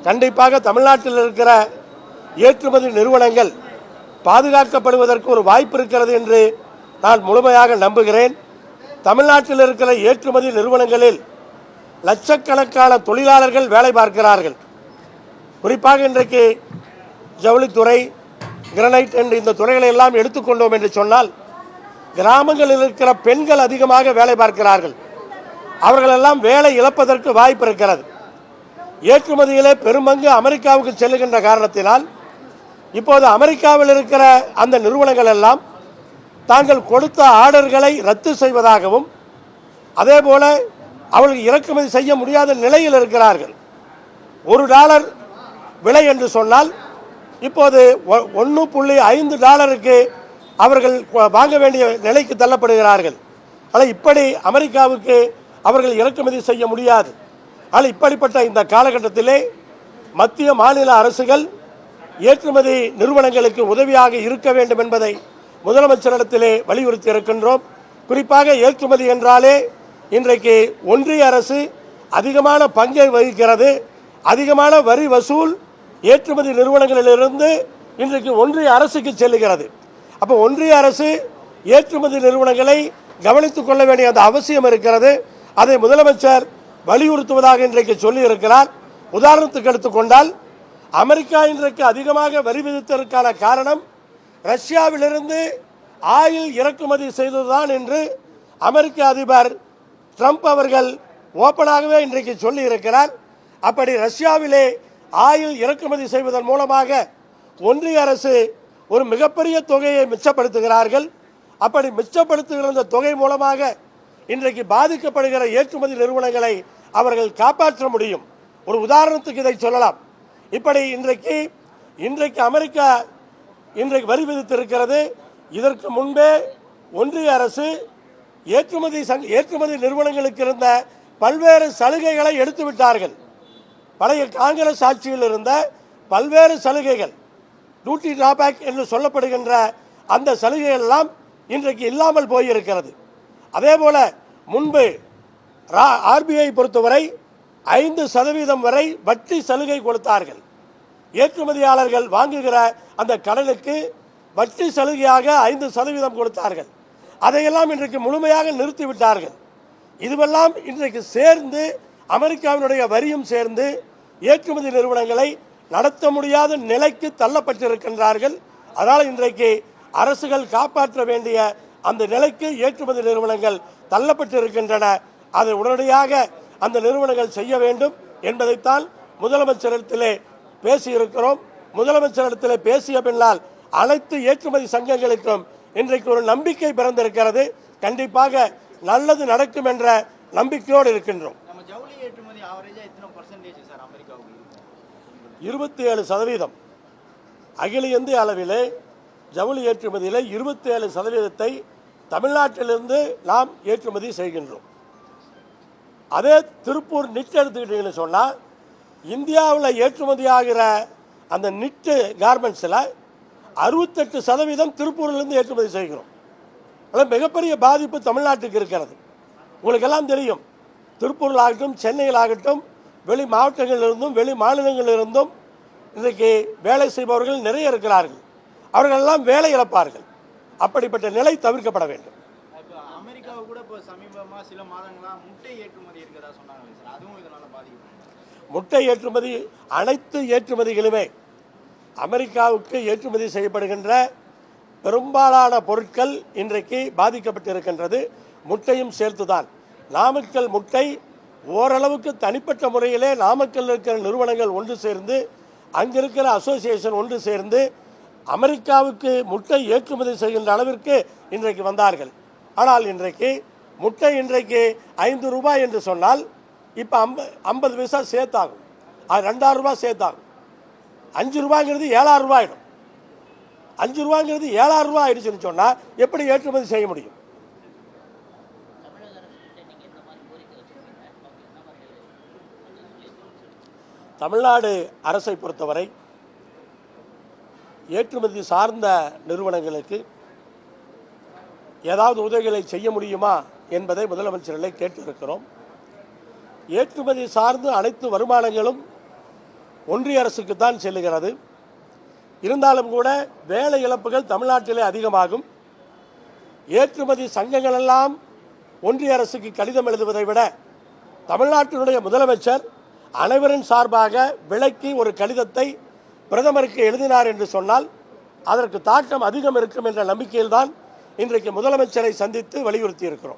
கண்டிப்பாக தமிழ்நாட்டில் இருக்கிற ஏற்றுமதி நிறுவனங்கள் பாதுகாக்கப்படுவதற்கு ஒரு வாய்ப்பு இருக்கிறது என்று நான் முழுமையாக நம்புகிறேன். தமிழ்நாட்டில் இருக்கிற ஏற்றுமதி நிறுவனங்களில் லட்சக்கணக்கான தொழிலாளர்கள் வேலை பார்க்கிறார்கள். குறிப்பாக இன்றைக்கு ஜவுளித்துறை, கிரனைட் என்ற இந்த துறைகளை எல்லாம் எடுத்துக்கொண்டோம் என்று சொன்னால் கிராமங்களில் இருக்கிற பெண்கள் அதிகமாக வேலை பார்க்கிறார்கள். அவர்களெல்லாம் வேலை இழப்பதற்கு வாய்ப்பு இருக்கிறது. ஏற்றுமதியிலே பெரும்பங்கு அமெரிக்காவுக்கு செல்லுகின்ற காரணத்தினால் இப்போது அமெரிக்காவில் இருக்கிற அந்த நிறுவனங்கள் எல்லாம் தாங்கள் கொடுத்த ஆர்டர்களை ரத்து செய்வதாகவும் அதேபோல அவர்கள் இறக்குமதி செய்ய முடியாத நிலையில் இருக்கிறார்கள். $1 விலை என்று சொன்னால் இப்போது $1.5 அவர்கள் வாங்க வேண்டிய நிலைக்கு தள்ளப்படுகிறார்கள். ஆனால் இப்படி அமெரிக்காவுக்கு அவர்கள் இறக்குமதி செய்ய முடியாது. ஆனால் இப்படிப்பட்ட இந்த காலகட்டத்திலே மத்திய மாநில அரசுகள் ஏற்றுமதி நிறுவனங்களுக்கு உதவியாக இருக்க வேண்டும் என்பதை முதலமைச்சரிடத்திலே வலியுறுத்தி இருக்கின்றோம். குறிப்பாக ஏற்றுமதி என்றாலே இன்றைக்கு ஒன்றிய அரசு அதிகமான பங்கை வகிக்கிறது. அதிகமான வரி வசூல் ஏற்றுமதி நிறுவனங்களிலிருந்து இன்றைக்கு ஒன்றிய அரசுக்கு செல்லுகிறது. அப்போ ஒன்றிய அரசு ஏற்றுமதி நிறுவனங்களை கவனித்துக் கொள்ள வேண்டிய அந்த அவசியம் இருக்கிறது. அதை முதலமைச்சர் வலியுறுத்துவதாக இன்றைக்கு சொல்லி இருக்கிறார். உதாரணத்துக்கு எடுத்துக்கொண்டால் அமெரிக்கா இன்றைக்கு அதிகமாக வரி விதித்ததற்கான காரணம் ரஷ்யாவிலிருந்து ஆயில் இறக்குமதி செய்ததுதான் என்று அமெரிக்க அதிபர் ட்ரம்ப் அவர்கள் ஓப்பனாகவே இன்றைக்கு சொல்லி இருக்கிறார். அப்படி ரஷ்யாவிலே ஆயில் இறக்குமதி செய்வதன் மூலமாக ஒன்றிய அரசு ஒரு மிகப்பெரிய தொகையை மிச்சப்படுத்துகிறார்கள். அப்படி மிச்சப்படுத்துகிற அந்த தொகை மூலமாக இன்றைக்கு பாதிக்கப்படுகிற ஏற்றுமதி நிறுவனங்களை அவர்கள் காப்பாற்ற முடியும். ஒரு உதாரணத்துக்கு இதை சொல்லலாம். இப்படி இன்றைக்கு அமெரிக்கா வரி விதித்திருக்கிறது. இதற்கு முன்பே ஒன்றிய அரசு ஏற்றுமதி நிறுவனங்களுக்கு இருந்த பல்வேறு சலுகைகளை எடுத்து விட்டார்கள். பழைய காங்கிரஸ் ஆட்சியில் இருந்த பல்வேறு சலுகைகள், டியூட்டி டிராபேக் என்று சொல்லப்படுகின்ற அந்த சலுகைகள் எல்லாம் இன்றைக்கு இல்லாமல் போயிருக்கிறது. அதேபோல முன்பு ஆர்பிஐ பொறுத்தவரை 5% வரை வட்டி சலுகை கொடுத்தார்கள். ஏற்றுமதியாளர்கள் வாங்குகிற அந்த கடனுக்கு வட்டி சலுகையாக 5% கொடுத்தார்கள். அதையெல்லாம் இன்றைக்கு முழுமையாக நிறுத்திவிட்டார்கள். இதுவெல்லாம் இன்றைக்கு சேர்ந்து அமெரிக்காவினுடைய வரியும் சேர்ந்து ஏற்றுமதி நிறுவனங்களை நடத்த முடியாத நிலைக்கு தள்ளப்பட்டிருக்கின்றார்கள். அதனால் இன்றைக்கு அரசுகள் காப்பாற்ற வேண்டிய அந்த நிலைக்கு ஏற்றுமதி நிறுவனங்கள் தள்ளப்பட்டிருக்கின்றன. அதை உடனடியாக அந்த நிறுவனங்கள் செய்ய வேண்டும் என்பதைத்தான் முதலமைச்சரிடத்திலே பேசியிருக்கிறோம். முதலமைச்சரிடத்திலே பேசிய பின்னால் அனைத்து ஏற்றுமதி சங்கங்களுக்கும் இன்றைக்கு ஒரு நம்பிக்கை பிறந்திருக்கிறது. கண்டிப்பாக நல்லது நடக்கும் என்ற நம்பிக்கையோடு இருக்கின்றோம். 27% அகில இந்திய அளவிலே ஜவுளி ஏற்றுமதியில் 27% தமிழ்நாட்டிலிருந்து நாம் ஏற்றுமதி செய்கின்றோம். அதே திருப்பூர் நிட் எடுத்துக்கிட்டீங்கன்னு சொன்னால் இந்தியாவில் ஏற்றுமதி ஆகிற அந்த நிட்டு கார்மெண்ட்ஸில் 68% திருப்பூரிலிருந்து ஏற்றுமதி செய்கிறோம். அதில் மிகப்பெரிய பாதிப்பு தமிழ்நாட்டுக்கு இருக்கிறது. உங்களுக்கெல்லாம் தெரியும், திருப்பூரில் ஆகட்டும், சென்னையில் ஆகட்டும், வெளி மாவட்டங்களிலிருந்தும் வெளி மாநிலங்களிலிருந்தும் இன்றைக்கு வேலை செய்பவர்கள் நிறைய இருக்கிறார்கள். அவர்களெல்லாம் வேலை இழப்பார்கள். அப்படிப்பட்ட நிலை தவிர்க்கப்பட வேண்டும். அமெரிக்காவு கூட இப்போ சமீபமாக சில மாதங்களாக முட்டை ஏற்றுமதி இருக்கிறதா சொன்னாங்க சார், அதுவும் இதனால பாதிக்கும். முட்டை ஏற்றுமதி, அனைத்து ஏற்றுமதிகளுமே அமெரிக்காவுக்கு ஏற்றுமதி செய்யப்படுகின்ற பெரும்பாலான பொருட்கள் இன்றைக்கு பாதிக்கப்பட்டிருக்கின்றது. முட்டையும் சேர்த்துதான். நாமக்கல் முட்டை ஓரளவுக்கு தனிப்பட்ட முறையிலே நாமக்கல் இருக்கிற நிறுவனங்கள் ஒன்று சேர்ந்து, அங்கிருக்கிற அசோசியேஷன் ஒன்று சேர்ந்து அமெரிக்காவுக்கு முட்டை ஏற்றுமதி செய்கின்ற அளவிற்கு இன்றைக்கு வந்தார்கள். ஆனால் இன்றைக்கு முட்டை $5 என்று சொன்னால் இப்போ 50 பைசா சேர்த்தாகும். அது $2,000 சேர்த்தாகும். $5 7,000 ஆகிடும். $5 7,000 ஆயிடுச்சுன்னு சொன்னால் எப்படி ஏற்றுமதி செய்ய முடியும்? தமிழ்நாடு அரசை பொறுத்தவரை ஏற்றுமதி சார்ந்த நிறுவனங்களுக்கு ஏதாவது உதவிகளை செய்ய முடியுமா என்பதை முதலமைச்சர்களை கேட்டிருக்கிறோம். ஏற்றுமதி சார்ந்து அனைத்து வருமானங்களும் ஒன்றிய அரசுக்கு தான் செல்லுகிறது. இருந்தாலும் கூட வேலை இழப்புகள் தமிழ்நாட்டிலே அதிகமாகும். ஏற்றுமதி சங்கங்கள் எல்லாம் ஒன்றிய அரசுக்கு கடிதம் எழுதுவதை விட தமிழ்நாட்டினுடைய முதலமைச்சர் அனைவரின் சார்பாக விளக்கி ஒரு கடிதத்தை பிரதமருக்கு எழுதினார் என்று சொன்னால் அதற்கு தாக்கம் அதிகம் இருக்கும் என்ற நம்பிக்கையில்தான் இன்றைக்கு முதலமைச்சரை சந்தித்து வலியுறுத்தி இருக்கிறோம்.